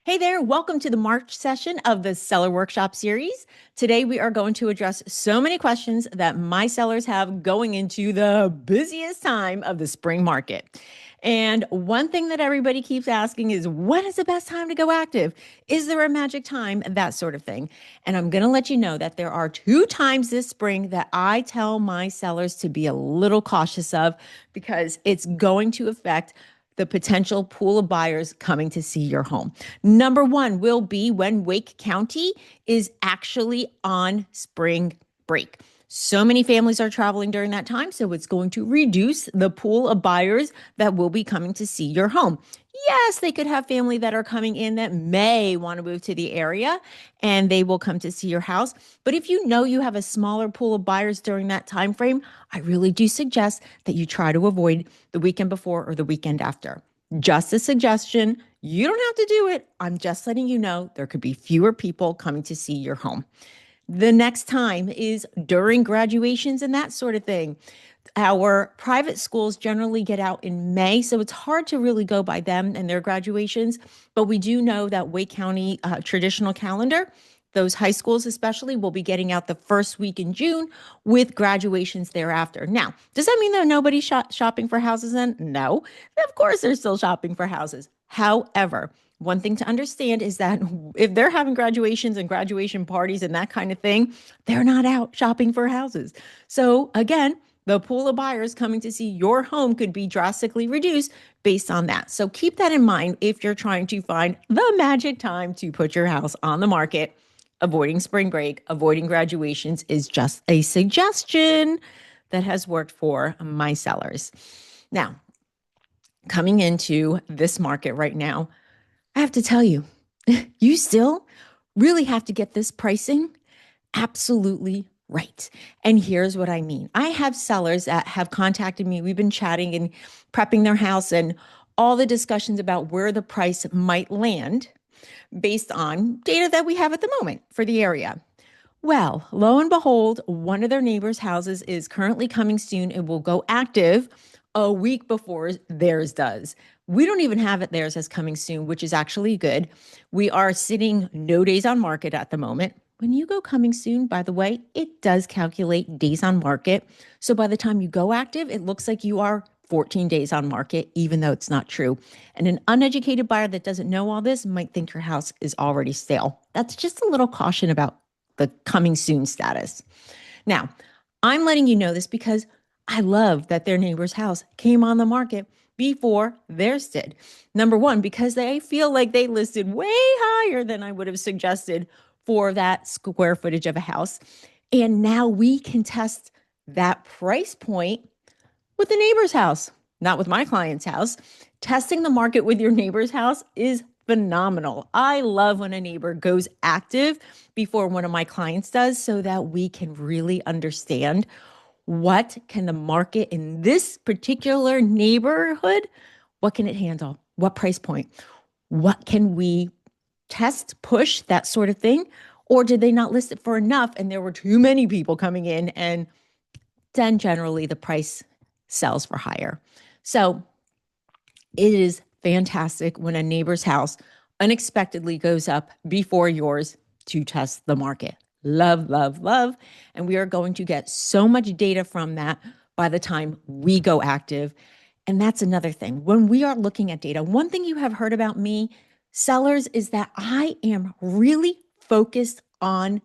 Hey there, welcome to the March session of the Seller Workshop series. Today we are going to address so many questions that my sellers have going into the busiest time of the spring market. And one thing that everybody keeps asking is, when is the best time to go active? Is there a magic time? That sort of thing. And I'm going to let you know that there are 2 times this spring that I tell my sellers to be a little cautious of because it's going to affect the potential pool of buyers coming to see your home. Number 1 will be when Wake County is actually on spring break. So many families are traveling during that time, so it's going to reduce the pool of buyers that will be coming to see your home. Yes, they could have family that are coming in that may want to move to the area and they will come to see your house. But if you know you have a smaller pool of buyers during that time frame, I really do suggest that you try to avoid the weekend before or the weekend after. Just a suggestion. You don't have to do it. I'm just letting you know there could be fewer people coming to see your home. The next time is during graduations and that sort of thing. Our private schools generally get out in May, so it's hard to really go by them and their graduations. But we do know that Wake County traditional calendar, those high schools especially, will be getting out the first week in June with graduations thereafter. Now, does that mean that nobody's shopping for houses then? No. Of course, they're still shopping for houses. However, one thing to understand is that if they're having graduations and graduation parties and that kind of thing, they're not out shopping for houses. So again, the pool of buyers coming to see your home could be drastically reduced based on that. So keep that in mind if you're trying to find the magic time to put your house on the market. Avoiding spring break, avoiding graduations is just a suggestion that has worked for my sellers. Now, coming into this market right now, I have to tell you, you still really have to get this pricing absolutely right. And here's what I mean. I have sellers that have contacted me. We've been chatting and prepping their house and all the discussions about where the price might land based on data that we have at the moment for the area. Well, lo and behold, one of their neighbors' houses is currently coming soon and will go active a week before theirs does. We don't even have it theirs as coming soon, which is actually good. We are sitting no days on market at the moment. When you go coming soon, by the way, it does calculate days on market. So by the time you go active, it looks like you are 14 days on market, even though it's not true. And an uneducated buyer that doesn't know all this might think your house is already stale. That's just a little caution about the coming soon status. Now, I'm letting you know this because I love that their neighbor's house came on the market before theirs did. Number 1, because they feel like they listed way higher than I would have suggested for that square footage of a house. And now we can test that price point with the neighbor's house, not with my client's house. Testing the market with your neighbor's house is phenomenal. I love when a neighbor goes active before one of my clients does so that we can really understand what can the market in this particular neighborhood, what can it handle? What price point? What can we test, push, that sort of thing? Or did they not list it for enough and there were too many people coming in, and then generally the price sells for higher. So it is fantastic when a neighbor's house unexpectedly goes up before yours to test the market. Love, love, love. And we are going to get so much data from that by the time we go active. And that's another thing. When we are looking at data, one thing you have heard about me, sellers, is that I am really focused on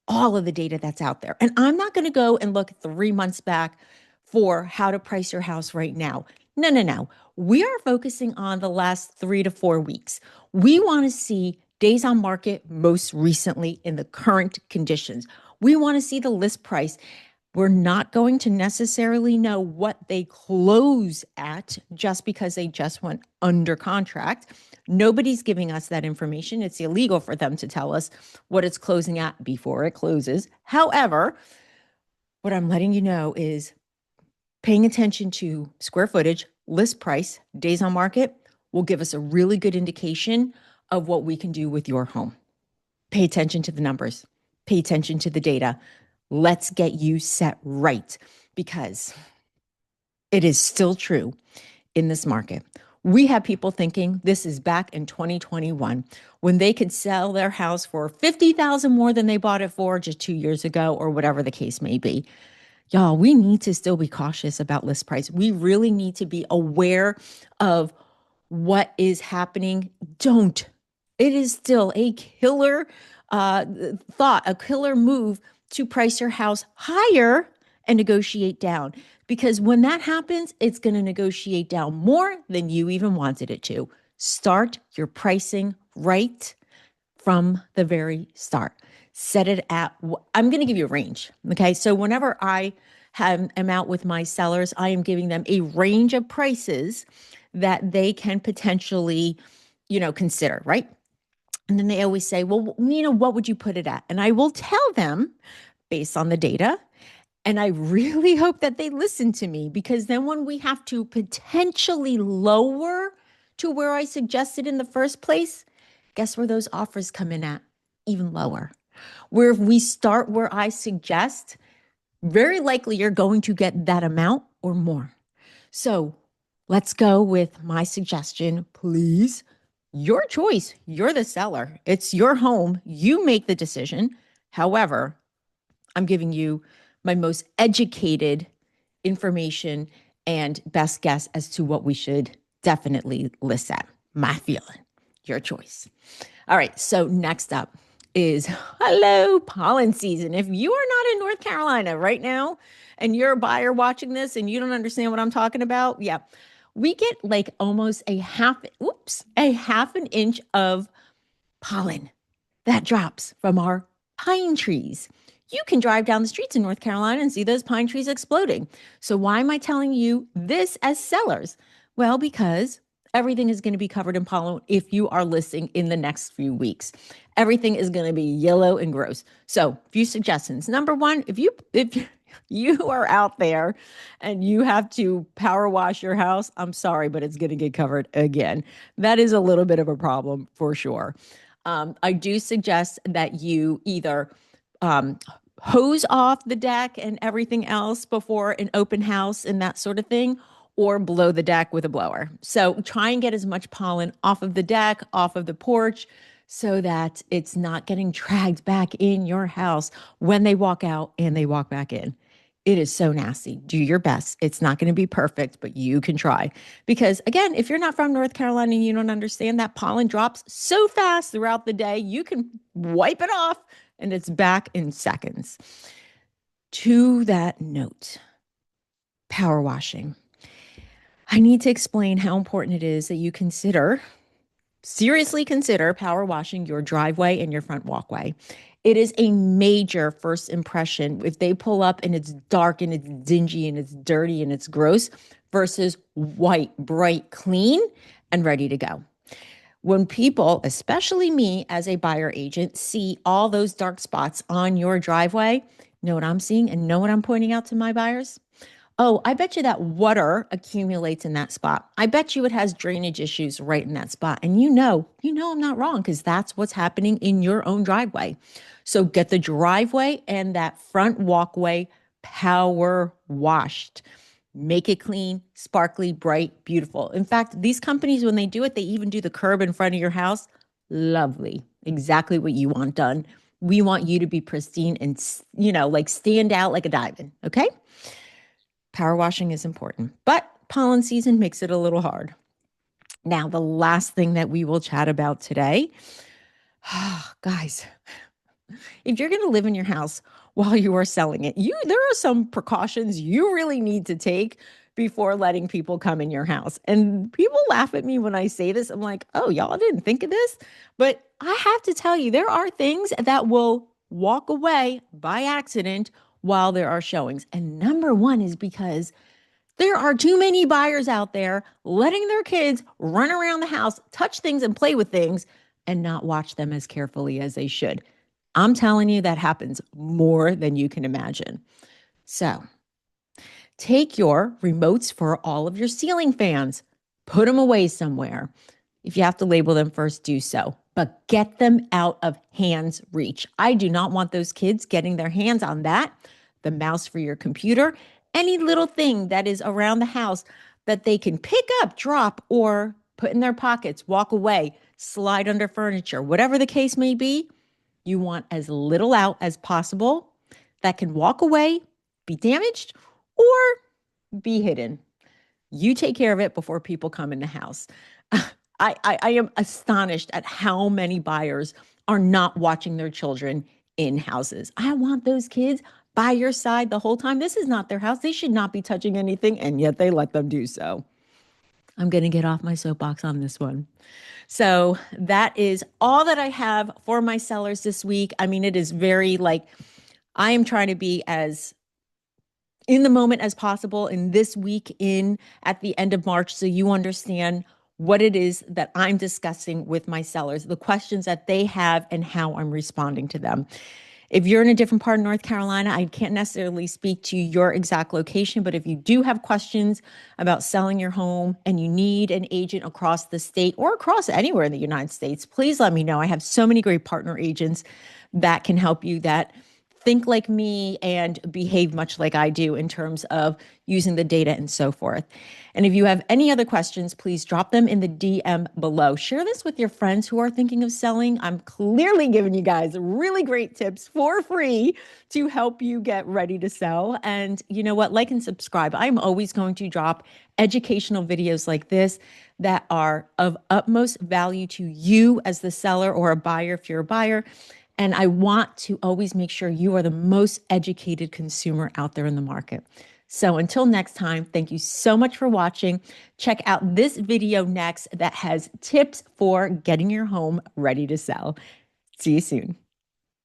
all of the data that's out there. And I'm not going to go and look 3 months back for how to price your house right now. No, no, no. We are focusing on the last 3 to 4 weeks. We want to see days on market most recently in the current conditions. We want to see the list price. We're not going to necessarily know what they close at just because they just went under contract. Nobody's giving us that information. It's illegal for them to tell us what it's closing at before it closes. However, what I'm letting you know is paying attention to square footage, list price, days on market will give us a really good indication of what we can do with your home. Pay attention to the numbers. Pay attention to the data. Let's get you set right, because it is still true in this market. We have people thinking this is back in 2021 when they could sell their house for 50,000 more than they bought it for just 2 years ago or whatever the case may be. Y'all, we need to still be cautious about list price. We really need to be aware of what is happening. Don't. It is still a killer thought, a killer move to price your house higher and negotiate down. Because when that happens, it's going to negotiate down more than you even wanted it to. Start your pricing right from the very start. Set it at, I'm going to give you a range. Okay. So whenever am out with my sellers, I am giving them a range of prices that they can potentially, consider, right? And then they always say, well, what would you put it at? And I will tell them based on the data. And I really hope that they listen to me, because then when we have to potentially lower to where I suggested in the first place, guess where those offers come in at? Even lower. Where if we start where I suggest, very likely you're going to get that amount or more. So let's go with my suggestion, please. Your choice. You're the seller. It's your home. You make the decision. However, I'm giving you my most educated information and best guess as to what we should definitely list at. My feeling. Your choice. All right. So next up is hello, pollen season. If you are not in North Carolina right now and you're a buyer watching this and you don't understand what I'm talking about, yeah, we get like almost a half an inch of pollen that drops from our pine trees. You can drive down the streets in North Carolina and see those pine trees exploding. So why am I telling you this as sellers? Well, because everything is going to be covered in pollen if you are listing in the next few weeks. Everything is going to be yellow and gross. So, a few suggestions. Number one, if you are out there and you have to power wash your house, I'm sorry, but it's going to get covered again. That is a little bit of a problem for sure. I do suggest that you either hose off the deck and everything else before an open house and that sort of thing, or blow the deck with a blower. So try and get as much pollen off of the deck, off of the porch, so that it's not getting dragged back in your house when they walk out and they walk back in. It is so nasty. Do your best. It's not going to be perfect, but you can try. Because again, if you're not from North Carolina and you don't understand, that pollen drops so fast throughout the day, you can wipe it off and it's back in seconds. To that note, power washing. I need to explain how important it is that you seriously consider power washing your driveway and your front walkway. It is a major first impression if they pull up and it's dark and it's dingy and it's dirty and it's gross versus white, bright, clean, and ready to go. When people, especially me as a buyer agent, see all those dark spots on your driveway, know what I'm seeing and know what I'm pointing out to my buyers? Oh, I bet you that water accumulates in that spot. I bet you it has drainage issues right in that spot. And I'm not wrong, because that's what's happening in your own driveway. So get the driveway and that front walkway power washed. Make it clean, sparkly, bright, beautiful. In fact, these companies, when they do it, they even do the curb in front of your house. Lovely. Exactly what you want done. We want you to be pristine and, like stand out like a diamond. Okay. Power washing is important, but pollen season makes it a little hard. Now, the last thing that we will chat about today, guys, if you're going to live in your house while you are selling it, there are some precautions you really need to take before letting people come in your house. And people laugh at me when I say this. I'm like, oh, y'all didn't think of this? But I have to tell you, there are things that will walk away by accident while there are showings. And number one is because there are too many buyers out there letting their kids run around the house, touch things and play with things, and not watch them as carefully as they should. I'm telling you, that happens more than you can imagine. So take your remotes for all of your ceiling fans, put them away somewhere. If you have to label them first, do so, but get them out of hand's reach. I do not want those kids getting their hands on that, the mouse for your computer, any little thing that is around the house, that they can pick up, drop, or put in their pockets, walk away, slide under furniture, whatever the case may be. You want as little out as possible that can walk away, be damaged, or be hidden. You take care of it before people come in the house. I am astonished at how many buyers are not watching their children in houses. I want those kids by your side the whole time. This is not their house. They should not be touching anything, and yet they let them do so. I'm going to get off my soapbox on this one. So that is all that I have for my sellers this week. I mean, it is very like I am trying to be as in the moment as possible in this week in at the end of March so you understand what it is that I'm discussing with my sellers, the questions that they have and how I'm responding to them. If you're in a different part of North Carolina, I can't necessarily speak to your exact location, but if you do have questions about selling your home and you need an agent across the state or across anywhere in the United States, please let me know. I have so many great partner agents that can help you that think like me and behave much like I do in terms of using the data and so forth. And if you have any other questions, please drop them in the DM below. Share this with your friends who are thinking of selling. I'm clearly giving you guys really great tips for free to help you get ready to sell. And you know what? Like and subscribe. I'm always going to drop educational videos like this that are of utmost value to you as the seller or a buyer if you're a buyer. And I want to always make sure you are the most educated consumer out there in the market. So until next time, thank you so much for watching. Check out this video next that has tips for getting your home ready to sell. See you soon.